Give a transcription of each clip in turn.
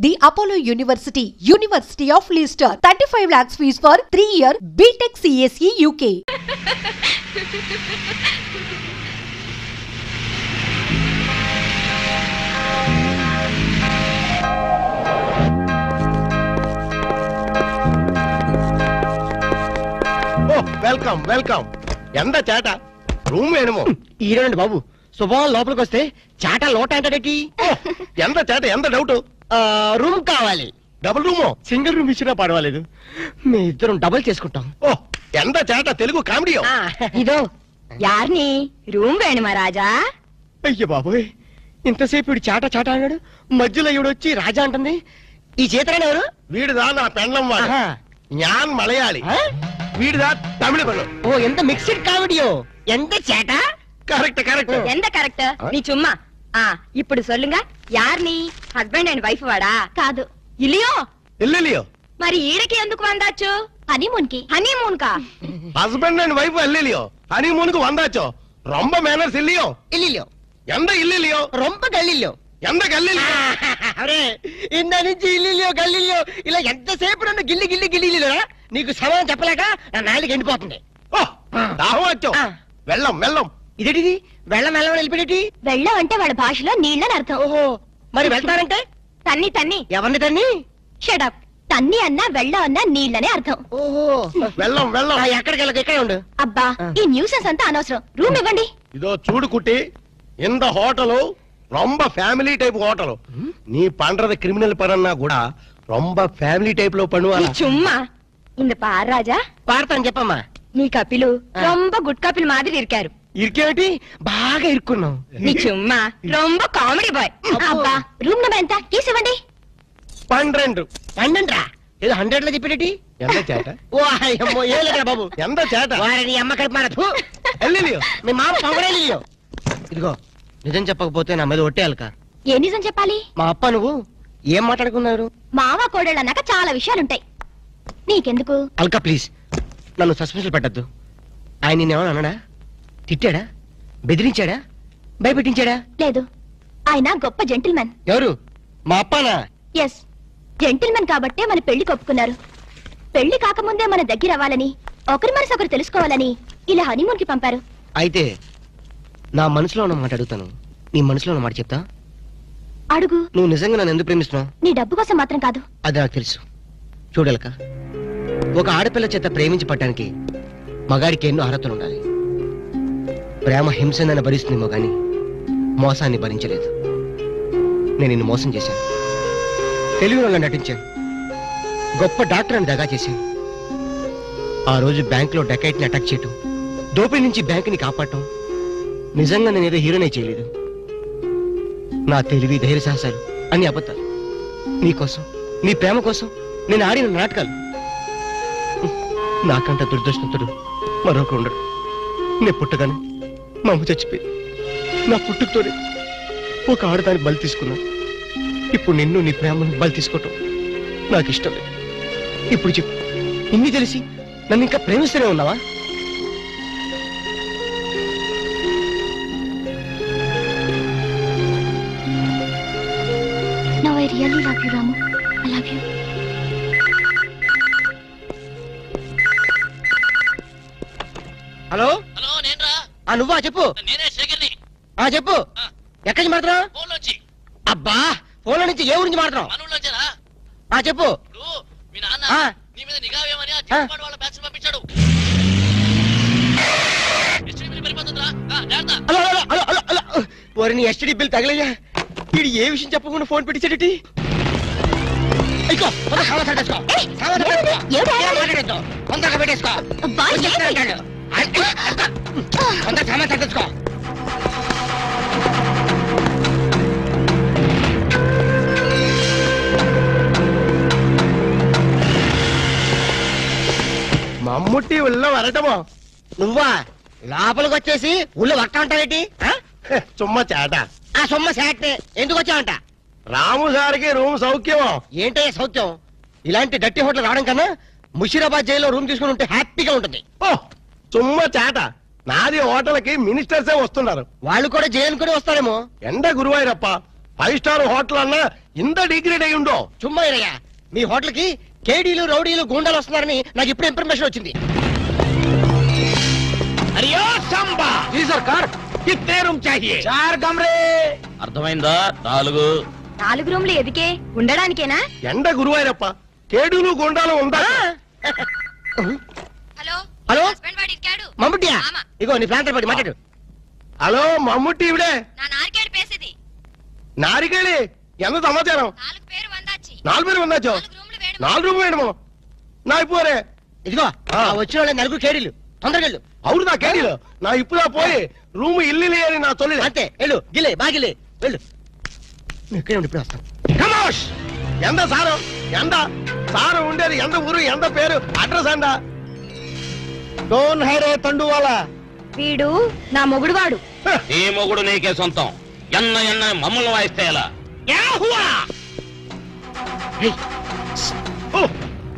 The Apollo University, University of Leicester, 35 lakhs fees for 3-year BTech CSE UK. Welcome welcome. ఎంత చాట room ఏమో ఈరోండి బాబు శుభం లోపలికి వస్తే చాట లోట అంటాడేటి. ఎంత చాట ఎంత డౌట్. రూమ్ కావాలి. డబుల్ రూమో సింగిల్ రూమ్ ఇచ్చినా పర్వాలేదు, మీ ఇద్దరం డబుల్ చేసుకుంటాం. ఓ ఎంత చాట తెలుగు కామెడీ. ఇదో యార్ని రూమ్ వేణుమా రాజా. అయ్య బాబోయ్, ఇంతసేపు ఇడు చాట చాట అన్నాడు, మధ్యలో ఇవిడు వచ్చి రాజా అంటుంది. ఈ చేతరాని ఎవరు? వీడిదా నా పెండ్లం వాడు. జ్ఞాన్ మలయాళి, వీడిదా తమిళ పెళ్ళం. ఓ ఎంత మిక్స్డ్ కామెడీయో. ఎంత చేట. Correct correct. ఎంత కరెక్ట్ నీ చుమ్మా. ఇప్పుడు సొల్లుంగ యార్ని హస్బెండ్ అండ్ వైఫ్ వాడా? కాదు ఇలియో. ఇల్లిలియో మరి ఈడకి ఎందుకు వందాచ్చు? హనీమూన్ కి. హనీమూన్ కా? హస్బెండ్ అండ్ వైఫ్ ఎల్లిలియో హనీమూన్ కు వందాచో. రొంబ మేనర్స్ ఇల్లియో. ఇల్లిలో ఎంత ఇల్లిలియో రొంప గల్లిలో. ఎంత గల్లిలియో. అరే ఇంద నుంచి ఇల్లిలో గల్లిలో ఇలా ఎంతసేపు నన్ను గిల్లి గిల్లి గిల్లిలో నీకు సమాధానం చెప్పలేక నా నాలుగు ఎండిపోతుంది. ఓ దాహం వచ్చో. వెళ్ళం వెళ్ళం. ఇదేటిది వెళ్ళం వెళ్ళం వెళ్ళిపోయేటి? వెళ్ళం అంటే వాళ్ళ భాషలో నీళ్ళని అర్థం. ఓహో, మరి వెళ్తారంటే తన్ని తన్ని. ఎవరిని తన్ని? షడప్. తన్ని అన్నా వెళ్ళం అన్నా నీళ్ళనే అర్థం. ఓహో వెళ్ళం వెళ్ళం. ఎక్కడికి వెళ్ళక ఇక్కడే ఉండు. అబ్బా ఈ న్యూసెన్స్ అంతా అనవసరం. రూమ్ ఇవ్వండి. இதோ చూడు కుట్టి, இந்த ஹோட்டலு ரொம்ப ஃபேமிலி டைப் ஹோட்டலு. நீ பண்றது கிரிமினல் பரன்னா கூட ரொம்ப ஃபேமிலி டைப்ல பண்ணுவா. నీ చుమ్మా. இந்த பார் ராஜா, పాడతాను చెప్పమ్మా. నీ కపిలు రొంబ గుడ్ కపిల్ మాదిరి ఇరికారు. ఇరికేమిటి? బాగా ఇరుక్కున్నాం. నీ చుమ్మా రొంబ కామెడీ బాయ్. అబ్బా రూమ్ నెంబర్ ఎంత? కీస్ ఇవ్వండి. 12 పండండ్రా. ఏదో 100 లో చెప్పేటి? ఎంత చేట. ఓ అయ్యమ్మో ఏలేదా బాబు. ఎంత చేట. వారిని అమ్మ కడుపు మారదు. ఎల్లిలియో మీ మామ పొగడేలియో. ఇదిగో నిజం చెప్పకపోతే నా మీద ఒట్టేయాలక. ఏ నిజం చెప్పాలి? మా అప్ప నువ్వు ఏం మాట్లాడుకున్నారు? మావ కోడళ్ళు అన్నాక చాలా విషయాలుంటాయి. నీకెందుకు? అల్కా ప్లీజ్ నన్ను సస్పెన్షన్ పెట్టద్దు. ఆయన నిన్నేమన్నా అన్నాడా? తిట్టాడా? బెదిరించాడా? భయపెట్టించాడా? లేదు, ఆయన గొప్ప జెంటిల్మెన్. ఎవరు? మా అప్పనా? ఎస్, జెంటిల్మెన్ కాబట్టే మన పెళ్లి కొప్పుకున్నారు. పెళ్లి కాకముందే మన దగ్గర అవ్వాలని, ఒకరి మనసు ఒకరు తెలుసుకోవాలని ఇలా హనీమూన్ కి పంపారు. అయితే నా మనసులో ఉన్న మాట అడుగుతాను, నీ మనసులో ఉన్న మాట చెప్తా. అడుగు. నువ్వు నిజంగా నన్ను ఎందుకు ప్రేమిస్తున్నావు? నీ డబ్బు కోసం మాత్రం కాదు. అది నాకు తెలుసు. చూడలక, ఒక ఆడపిల్ల చేత ప్రేమించి పట్టడానికి మగాడికి ఎన్నో అర్హతలు ఉండాలి. ప్రేమ హింసనని భరిస్తుందేమో గాని మోసాన్ని భరించలేదు. నేను నిన్ను మోసం చేశాను, తెలివిలో నటించాను, గొప్ప డాక్టర్ అని దగా చేశాను. ఆ రోజు బ్యాంకులో డకైట్ని అటాక్ చేయటం, దోపిడీ నుంచి బ్యాంకుని కాపాడటం, నిజంగా నేనేదో హీరోనే చేయలేదు. నా తెలివి ధైర్య సాహసాలు అన్ని అబద్ధాలు. నీకోసం, నీ ప్రేమ కోసం నేను ఆడిన నాటకాలు. నాకంట దుర్దృష్టంతుడు మరొకరు ఉండడు. నేను పుట్టగానే మా అమ్మ చచ్చిపోయి నా పుట్టుకతోనే ఒక ఆడదాన్ని బలి తీసుకున్నాను. ఇప్పుడు నిన్ను నీ ప్రేమను బలి తీసుకోవటం నాకు ఇష్టం లేదు. ఇప్పుడు చెప్పు, ఇన్ని తెలిసి నన్ను ఇంకా ప్రేమిస్తూనే ఉన్నావా? No, I really love you, Ramu. I love you. Hello hello నేనురా. నువ్వా? చెప్పు. నేనే శేఖర్ని. చెప్పు. ఎక్కడి నుంచి మాట్లాడుతున్నావు? ఫోన్ వచ్చి. అబ్బా ఫోన్లో నుంచి ఏ ఊరించి మాట్లాడుతున్నావు? మనూళ్ళు వచ్చారా? చెప్పు. ఇప్పుడు మీ నాన్న నీ మీద నిఘా వేయమని ఆ చిన్నపాడు వాళ్ళ బ్యాచ్ పంపించాడు. ఎస్టీడీ బిల్ పడిపోతుందిరా. జాగ్రత్త. Hello hello hello hello hello. ఓరి నీ ఎస్టీడీ బిల్ తగలయ్యా. వీడు ఏ విషయం చెప్పకుండా ఫోన్ పెట్టించాడటి? తొందరగా పెట్టేసుకో. సామాన్ తగ్గేసుకో. మమ్ముట్టి ఉల్ల వరటమో. నువ్వా లోపలికి వచ్చేసి ఊళ్ళో వట్ట ఉంటావేటి? చుమ్మ చేట. ఆ సొమ్మ శాటే ఎందుకు వచ్చావంట? రాము సార్కి రూమ్ సౌఖ్యమో. ఏంటయ్యా సౌఖ్యం? ఇలాంటి డట్టి హోటల్ రావడం కన్నా ముషీరాబాద్ జైల్లో రూమ్ తీసుకుని ఉంటే హ్యాపీగా ఉంటుంది. ఓ చుమ్మ చేట. నాది హోటల్కి మినిస్టర్సే వస్తున్నారు. వాళ్ళు కూడా జైలు కూడా వస్తారేమో. ఎండ గురువాయూరప్ప 5 స్టార్ హోటల్ అన్నా ఇంత డిగ్రేడ్ అయి ఉండో. చుమ్మా ఇరయ్యా, మీ హోటల్ కి కేడీలు రౌడీలు గూండాలు వస్తున్నారని నాకు ఇప్పుడు ఇన్ఫర్మేషన్ వచ్చింది. అరియో సంబా జీ సర్కార్ కిత్నే రూమ్ చాహియే? 4 కమరే. అర్థమైందా? 4 రూమ్లు ఎదికే ఉండడానికేనా? ఎండ గురువాయరప్ప, కేడులు గుండాలు ఉందా? హలో హలో హస్బెండ్ వాడి ఇక్కాడు మమ్ముట్టియా, ఇగో నీ ప్లాంటర్ పడి మాట్లాడు. హలో మమ్ముట్టి ఇవిడే నా నారికేడు పేసేది నారికేళి ఎంత సమాచారం? 4 పేరు వందాచి 4 పేరు వందాచో 4 రూమ్లు వేడు 4 రూమ్ వేయడము నా ఇప్పుడే. ఇదిగో వచ్చిన వాళ్ళ 4 కేడీలు, తొందరగా వెళ్ళు. అవును నా కేడీలు నా ఇప్పుడా పోయి రూమ్ ఇల్లు అని నా తొలి అంతే, వెళ్ళు. గిలే బాగిలే వెళ్ళు. నువ్వు ఇక్కడే ఉండి ఇప్పుడు వస్తాను. కమోష్ ఎంత సారు ఎంత సారు ఉండేది ఎంత ఊరు ఎంత పేరు అడ్రస్ అందా? డోన్ హైరే తండువాలా. వీడు నా మొగుడు వాడు. నీ మొగుడు నీకే సొంతం. ఎన్న మమ్మల్ని వాయిస్తే ఎలా?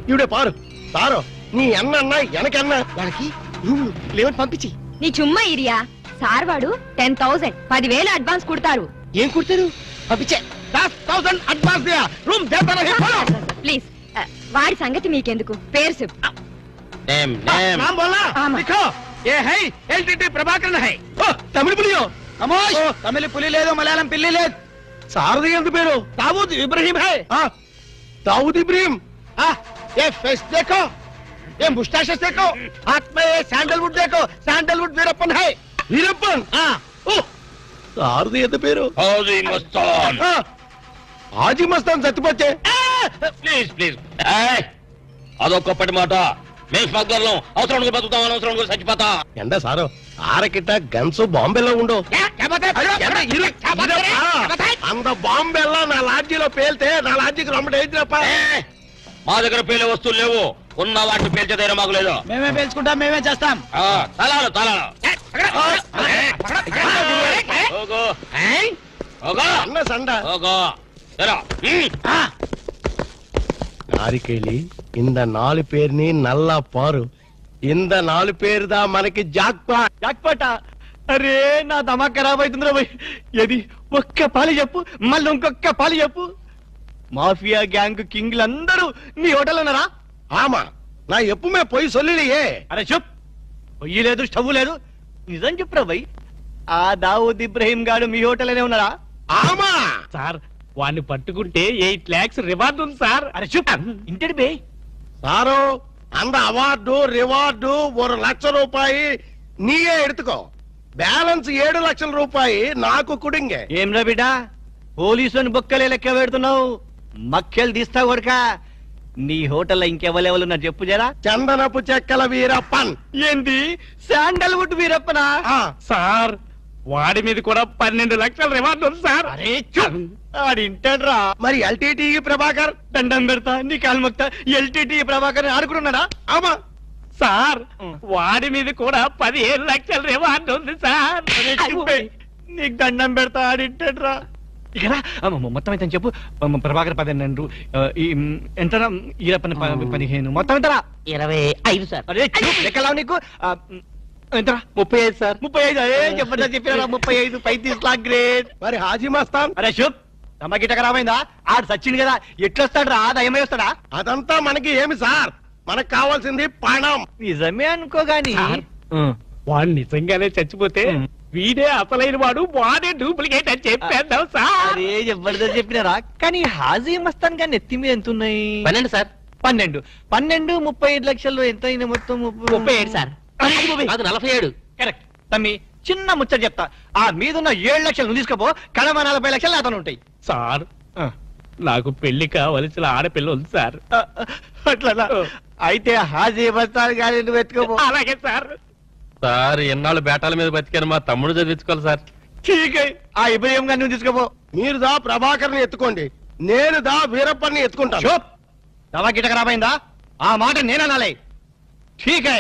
ఇవిడే పారు సారు నీ ఎన్న ఎనకన్నా వాళ్ళకి రూములు లేవని పంపించి. నీ చుమ్మా ఇరియా సార్ వాడు 10,000 10,000 అడ్వాన్స్ కుడతారు. ఏం కుడతారు? పంపించే. 10,000 అడ్వాన్స్ దియా రూమ్ దేతానా హే ఫాలో. ప్లీజ్ వాడి సంగతి మీకెందుకు, పేరు చెప్పు. నేమ్ नाम बोलना आमा। लिखो ये है एलटीटी प्रभाकरन है तमिल पुलियो कमोश तमिल पुली लेदो मलयालम पिल्ली ले सारदी ఎంత పేరు दाऊद इब्राहिम है दाऊद इब्राहिम ये फेस देखो ये मुस्टैच देखो हाथ में ये सैंडलवुड देखो सैंडलवुड वीरप्पन है वीरप्पन सारदी ఎంత పేరు హాజీ మస్తాన్. हाजी मस्तान సత్తిపచ్చే ప్లీజ్ అదొక్కప్పటి మాట. మేము స్మగ్లర్లం, అవసరానికి బతుకుతాం, అనవసరానికి చచ్చిపోతా. ఎండ సారు ఆరకిట్ట గన్స్ బాంబేలో ఉండు అంత బాంబేలా నా లాడ్జీలో పేల్తే నా లాడ్జీకి రమ్మటేద్రప్ప. మా దగ్గర పేలే వస్తువులు లేవు, ఉన్న వాటిని పేల్చే ధైర్యం మాకు లేదు. మేమే పేల్చుకుంటాం, మేమే చేస్తాం. తలాలు అన్న సండ நாரிக்கேளி இந்த 4 பேர்ని నల్ల పారు ఇంద 4 పేరుదా మనకి జాక్పాట. అరే నా దమా ఖరాబ్ అవుతుందిరా భయ్. ఏది ఒక్క పాలి చెప్పు, మళ్ళీ ఇంకొక్క పాలి చెప్పు. మాఫియా గ్యాంగ్ కింగ్లందరూ నీ హోటల్ ఉన్నారా? ఆమా నా ఎప్పుమే పోయి సొల్లియే. అరే చెప్, పొయ్యి లేదు స్టవ్ లేదు, నిజం చెప్పురా భయ్. ఆ దావూద్ ఇబ్రాహిం గాడు మీ హోటల్లోనే ఉన్నారా? ఆమా సార్, వాడిని పట్టుకుంటే 8 lakhs రివార్డు ఉంది సార్. అరే చూప్ ఇంటి బే సారు అంద అవార్డు రివార్డు 1 లక్ష రూపాయి నీయే ఎడుతుకో, బ్యాలెన్స్ 7 లక్షల రూపాయి నాకు కుడింగే. ఏమ్రా బిడ్డ పోలీసుని బొక్కలే లెక్క పెడుతున్నావు, మక్కలు తీస్తా కొడక. నీ హోటల్లో ఇంకెవరెవరు ఉన్నారు చెప్పు జరా. చందనపు చెక్కల వీరప్పన్. ఏంది శాండల్వుడ్ వీరప్పనా? సార్, వాడి మీద కూడా 12 లక్షల రివార్డు ఉంది సార్. అరే ఆడింటాడ్రా. మరి ఎల్టీటీ ప్రభాకర్ దండం పెడతా నీ కాలు మొక్తా. ఎల్టీటీ ప్రభాకర్ ఆడుకున్నాడా? ఆమా సార్, వాడి మీద కూడా 15 లక్షల రివార్డు ఉంది సార్. నీకు దండం పెడతా ఆడింటాడ్రా. ఇక్కడ మొత్తం అయితే చెప్పు. ప్రభాకర్ 12, ఎంత ఈరప్పని 15, మొత్తం ఎంతరా? 25 సార్. అరే లెక్కలా నీకు ఎంతరా? 35 సార్. 35 చెప్పండి చెప్పినా 35 35 లాక్ గ్రేట్. మరి హాజీ మస్తాన్? అరే శుభ్ తమకిట ఖరాబైందా? ఆడు సచ్చింది కదా, ఎట్లొస్తాడు రా? దయమై వస్తాడా? అదంతా మనకి ఏమి సార్, మనకు కావాల్సింది పణం. నిజమే అనుకో గాని వాడు నిజంగానే చచ్చిపోతే వీడే అసలైన వాడు, వాడే డూప్లికేట్ అని చెప్పేద్దాం సార్. అరే జబర్దస్త్ చెప్పినారా? కానీ హాజీ మస్తాన్ గాని ఎత్తి మీద ఎంత ఉన్నాయి? 12 సార్. 12 35 లక్షలు ఎంత అయినా మొత్తం? 37 సార్. అది 47. కరెక్ట్. తమ్మి చిన్న ముచ్చట చెప్తా, ఆ మీదున్న 7 లక్షలు నువ్వు తీసుకోపో, కడమ 40 లక్షలు అతను ఉంటాయి. సార్, నాకు పెళ్లి కావలసిన ఆడపిల్ల ఉంది సార్. అట్లా అయితే హాజీ మస్తాన్ గాని నువ్వు ఎత్తుకోపో. అలాగే సార్. సార్, ఎన్నాళ్ళు బేటాల మీద బతికాను, మా తమ్ముడు చదివించుకోవాలి సార్. ఠీకే, ఆ ఇబ్రహీం గారిని నువ్వు తీసుకోపో. మీరు దా ప్రభాకర్ ని ఎత్తుకోండి, నేను దా వీరప్పని ఎత్తుకుంటాను. దవా గిట ఖరాబైందా? ఆ మాట నేననాలే. ఠీకే.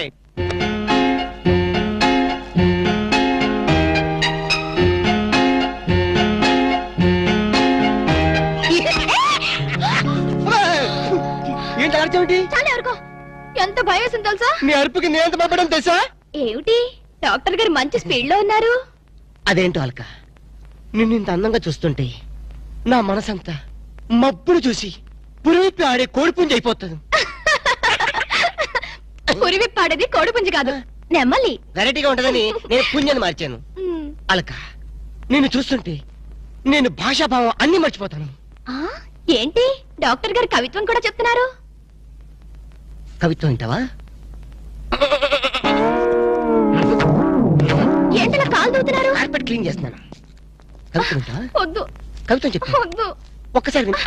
ఏంటి అర్చంటి? చాలా ఎవరికో ఎంత భయం వేసింది తెలుసా? నీ అరుపుకి నేను పంపడం తెలుసా? ఏమిటి డాక్టర్ గారు మంచి స్పీడ్ లో ఉన్నారు? అదేంటో అల్క, నిన్ను ఇంత అందంగా చూస్తుంటే నా మనసంతా మబ్బును చూసి పురివిప్పి ఆడే కోడిపుంజి అయిపోతుంది. పురివిప్పాడేది కోడిపుంజి కాదు, నెమ్మలి. వెరైటీగా ఉంటదని నేను పుంజని మార్చాను. అలక నేను చూస్తుంటే నేను భాషాభావం అన్ని మర్చిపోతాను. ఏంటి డాక్టర్ గారు కవిత్వం కూడా చెప్తున్నారు? కవిత్వం వింటావా? ఏంటలా కాలు దూతున్నారు? కార్పెట్ క్లీన్ చేస్తున్నాను. కవిత్వం వింటావా? వద్దు. కవిత్వం చెప్పు. వద్దు. ఒక్కసారి విను.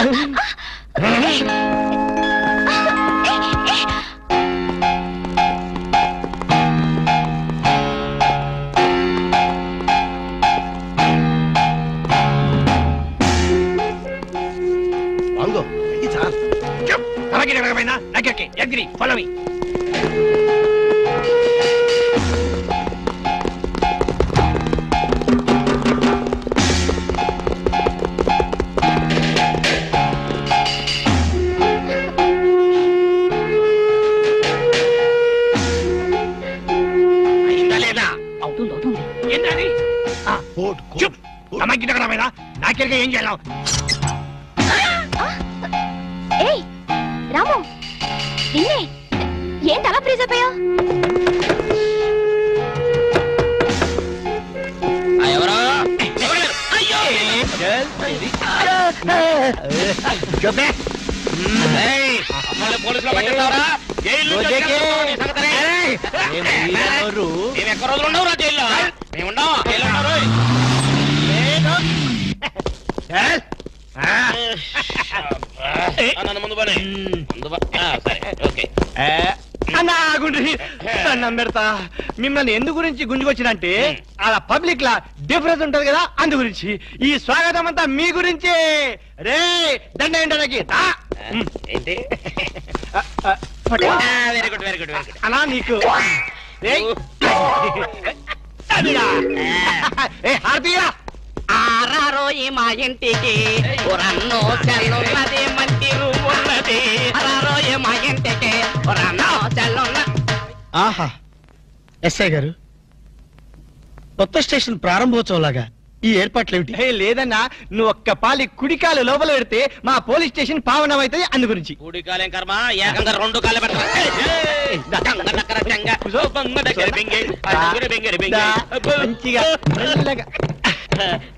వాంగో ఇది సార్ ఫాలో మీ. నాకెరగా ఏం చేయాలి? రాము నిన్నే ఏంటి అలా ఫ్రీజ్ అయిపోయావు? పోలీసులో పట్టేస్తావరా? ఎక్కడ రోజులు ఉండవు రా జైల్లో? మేముండవు నన్ను ముందు పని. సరే ఓకే పెడతా. మిమ్మల్ని ఎందు గురించి గుంజుకొచ్చినంటే అలా పబ్లిక్ లా డిఫరెన్స్ ఉంటది కదా, అందు గురించి. ఈ స్వాగతం అంతా మీ గురించే. రే దండ ఏంటకి ఏంటి? Very good very good very good అలా నీకు హార్దియా ఆరారో మా ఇంటికి రన్నో చెల్లున్నది మంచి రూమ్ ఉన్నది. ఆరారో మా ఇంటికి రన్నో చెల్లున్న. ఆహా ఎస్ఐ గారు, కొత్త స్టేషన్ ప్రారంభోత్సవం లాగా ఈ ఏర్పాట్లు ఏమిటి? లేదన్నా, నువ్వు ఒక్క పాలి కుడికాలు లోపల పెడితే మా పోలీస్ స్టేషన్ పావనం అవుతుంది, అందు గురించి. కుడికాలేం కర్మ, ఏకంగా రెండు కాళ్ళు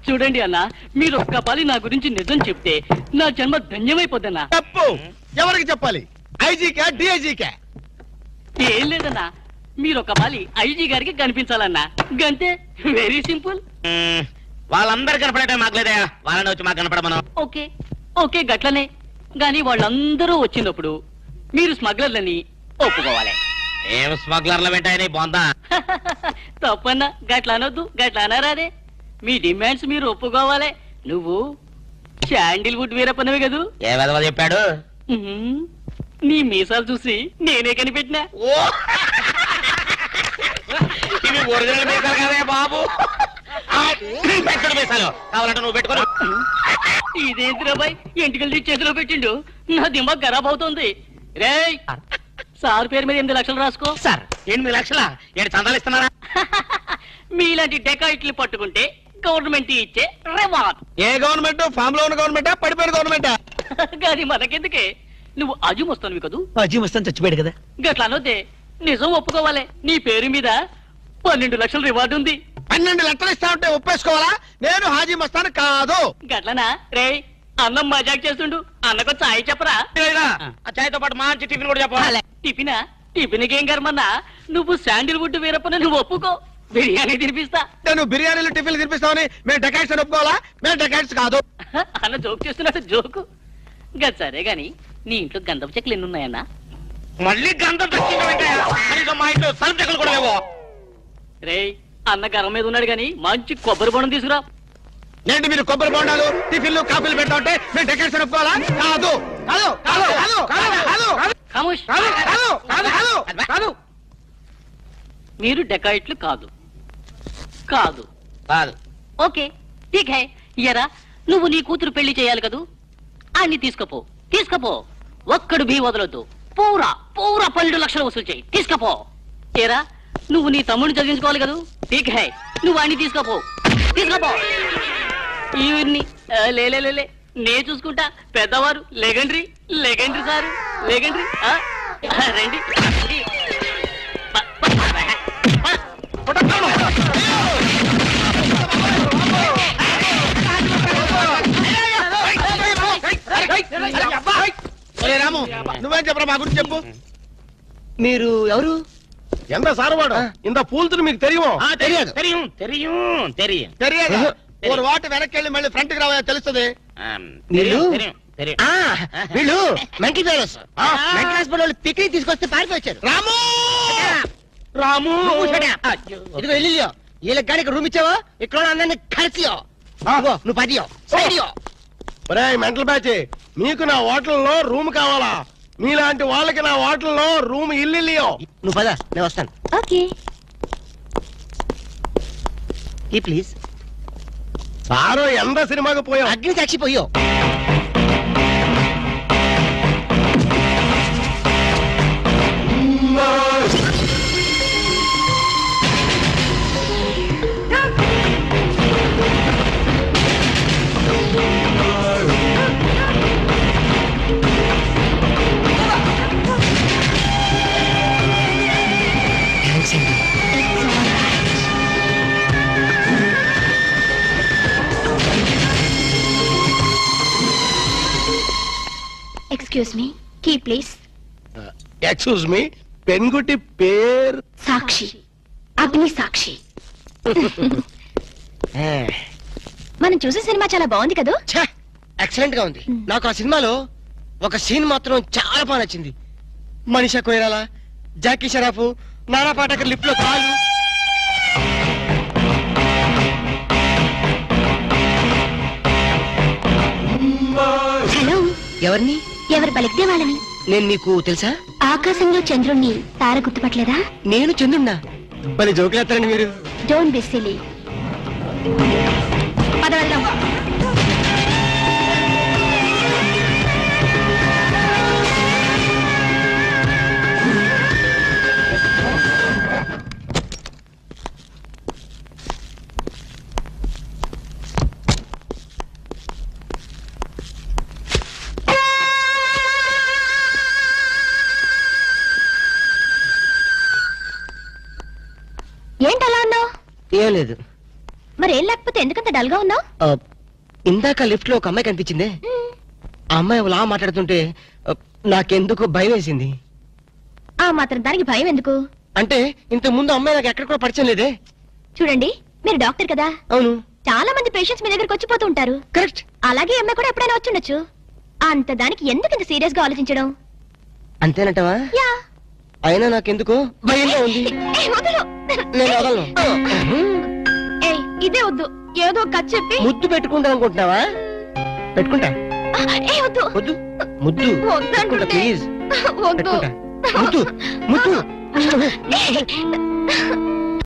చూడండి అన్న, మీరు ఒక్క పాలి నా గురించి నిజం చెప్తే నా జన్మ ధన్యమైపోద్దన్నా. తప్పు. ఎవరికి చెప్పాలి? ఐజీకా డిఐజీకా? ఏం లేదన్నా, మీరు ఒక పాలి ఐజీ గారికి కనిపించాలన్నా, గంతే. Very simple. వాళ్ళందరూ కనపడటం మాకులేదా? వాళ్ళని వచ్చి మాకు కనపడమను. ఓకే ఓకే గట్లనే. గాని వాళ్ళందరూ వచ్చినప్పుడు మీరు స్మగ్లర్లని ఒప్పుకోవాలి. ఏం స్మగ్లర్ల వెంటాయని బొందా? తప్పన్నా, గట్ల అనొద్దు, గట్ల అనరాదే. మీ డిమాండ్స్ మీరు ఒప్పుకోవాలి. నువ్వు శాండిల్వుడ్ వీరప్పనవి కదూ? ఏ విధవ చెప్పాడు? నీ మీసాలు చూసి నేనే కనిపెట్టినా. ఇవి ఒరిజినల్ మీసాలు కదే బాబు. మీసాలు కావాలంటే నువ్వు పెట్టుకో. ఇదేంటి రాబాయ్, ఎంటికలు చేతిలో పెట్టిండు. నా దిమాగ్ ఖరాబ్ అవుతుంది. రేయ్, సార్ పేరు మీద 8 లక్షలు రాసుకో. సార్ 8 లక్షలా? ఏంటి చందాలు ఇస్తున్నారా? మీలాంటి డెకాయిట్లు పట్టుకుంటే గవర్నమెంట్ ఇచ్చే రివార్డ్. ఏ గవర్నమెంట్? ఫామ్ లో ఉన్న గవర్నమెంటా, పడిపోయిన గవర్నమెంటా? కానీ మనకెందుకే, నువ్వు అజీమ్ వస్తాను కదూ? అజీమ్ వస్తాను చచ్చిపోయాడు కదా. గట్లా అనొద్దే, నిజం ఒప్పుకోవాలి. నీ పేరు మీద 12 లక్షల రివార్డు ఉంది. 12 లక్షలు ఇస్తా ఉంటే ఒప్పేసుకోవాలా? నేను హాజీ మస్తాను కాదు. గట్లనా? రేయ్, అన్నం మజాక్ చేస్తుండు, అన్నకు చాయ్ చెప్పరా? ఆ చాయ్తో పాటు మంచి టిఫిన్ కూడా చెప్పాలి. టిఫినా? టిఫిన్కేం కర్మన్నా, నువ్వు శాండిల్వుడ్ వీరప్పని నువ్వు ఒప్పుకో, బిర్యానీ తినిపిస్తా. నేను బిర్యానీలు టిఫిన్లు తినిపిస్తామని మేము డెకాయిట్స్ అని ఒప్పుకోవాలా? మేము డెకాయిట్స్ కాదు. అన్న జోక్ చేస్తున్నట్టు జోకు. గది సరే గాని, నీ ఇంట్లో గంధపు చెక్కలు ఎన్ని ఉన్నాయన్నా? మళ్ళీ గంధం తెచ్చిందా? మా ఇంట్లో సరుపు చెక్కలు కూడా లేవో. రేయ్, అన్న గర్వం మీద ఉన్నాడు గాని మంచి కొబ్బరి బొండం తీసుకురా. ఏంటి మీరు కొబ్బరి బొండాలు టిఫిన్లు కాఫీలు పెడతా ఉంటే మేము డెకాయిట్స్ అని ఒప్పుకోవాలా? కాదు కాదు కాదు కాదు కాదు ఖమోష్. కాదు కాదు కాదు కాదు. మీరు డెకాయిట్లు కాదు. కాదు కాదు. ఓకే ఠీక్ హై. ఎరా, నువ్వు నీ కూతురు పెళ్లి చేయాలి కదూ? అన్ని తీసుకపో, తీసుకపో. ఒక్కడు బీ వదలొద్దు. పూరా పూరా 12 లక్షలు వసూలు చేయి, తీసుకపో. ఏరా, నువ్వు నీ తమ్ముడిని చదివించుకోవాలి కదూ? ఠీక్ హై, నువ్వు అన్ని తీసుకపో, తీసుకపో. ఈవిడ్ని లేలే నే చూసుకుంటా పెద్దవారు లెగండ్రి లెగండ్రి సారు లెగండ్రి రండి రాము నువ్వేం చెప్పరా మా గురించి చెప్పు. మీరు ఎవరు? ఎంత సారవాడు ఇంత పూల్తులు మీకు తెలియమో? తెలియదు. తెలియదు. ఒక వాటి వెనక్కి వెళ్ళి మళ్ళీ ఫ్రంట్ కి రావా తెలుస్తుంది. వీళ్ళు మెంటల్ ఫెలోస్. మెంటల్ హాస్పిటల్ వాళ్ళు పిక్నిక్ తీసుకొస్తే పారిపోయి వచ్చారు. రాము రాము ఇదిగో వెళ్ళియో వీళ్ళకి గాడికి రూమ్ ఇచ్చావో ఇక్కడ అందరినీ కలిసియో నువ్వు పదియో సైడియో. మెంటల్ బ్యాచ్ మీకు నా హోటల్లో రూమ్ కావాలా? మీలాంటి వాళ్ళకి నా హోటల్లో రూమ్ ఇల్లు. నువ్వు పద నేను వస్తాను. ఓకే ఈ ప్లీజ్. సారు ఎంత సినిమాకి పోయావు? అగ్ని సాక్షి పోయో. Excuse me key please. Excuse me పెన్గుటి పేరు సాక్షి అగ్ని సాక్షి. మనం చూసే సినిమా చాలా బాగుంది కదా? ఎక్సలెంట్ గా ఉంది. నాకు ఆ సినిమాలో ఒక సీన్ మాత్రం చాలా బాగా నచ్చింది. మనీషా కొయిరాలా, జాకీ షరాఫ్, నానా పాటకర్ లిప్ లో కాలు. హలో ఎవరిని? ఎవరు పలికితే వాళ్ళని. నేను నీకు తెలుసా? ఆకాశంలో చంద్రుణ్ణి తార గుర్తుపట్టలేదా? నేను చంద్రున్నా. మరి జోకులేస్తారండి మీరు. Don't be silly. పద వెళ్దాం. ఏంటలా ఉన్నావు? ఏం లేదు. మరి ఏం లేకపోతే ఎందుకంత డల్ గా ఉన్నావు? ఇందాక లిఫ్ట్ లో ఒక అమ్మాయి కనిపించిందే. ఆ అమ్మాయి అలా మాట్లాడుతుంటే నాకెందుకు భయం వేసింది. ఆ మాత్రం దానికి భయం ఎందుకు? అంటే ఇంత ముందు అమ్మాయి నాకు ఎక్కడ కూడా పరిచయం లేదే. చూడండి మీరు డాక్టర్ కదా. అవును. చాలా మంది పేషెంట్స్ మీ దగ్గరకు వచ్చిపోతూ ఉంటారు. కరెక్ట్. అలాగే అమ్మాయి కూడా ఎప్పుడైనా వచ్చుండొచ్చు. అంత దానికి ఎందుకు ఇంత సీరియస్ గా ఆలోచించడం? అంతేనంటవా? యా. అయినా నాకెందుకు భయంగా ఉంది. వదలు. నేను వదలను. ఇదే వద్దు. ఏదో కథ చెప్పి ముద్దు పెట్టుకుంటా అనుకుంటున్నావా? పెట్టుకుంటా. వద్దు వద్దు. ముద్దు పెట్టుకుంటా ప్లీజ్. వద్దు. పెట్టుకుంటా. ముద్దు ముద్దు.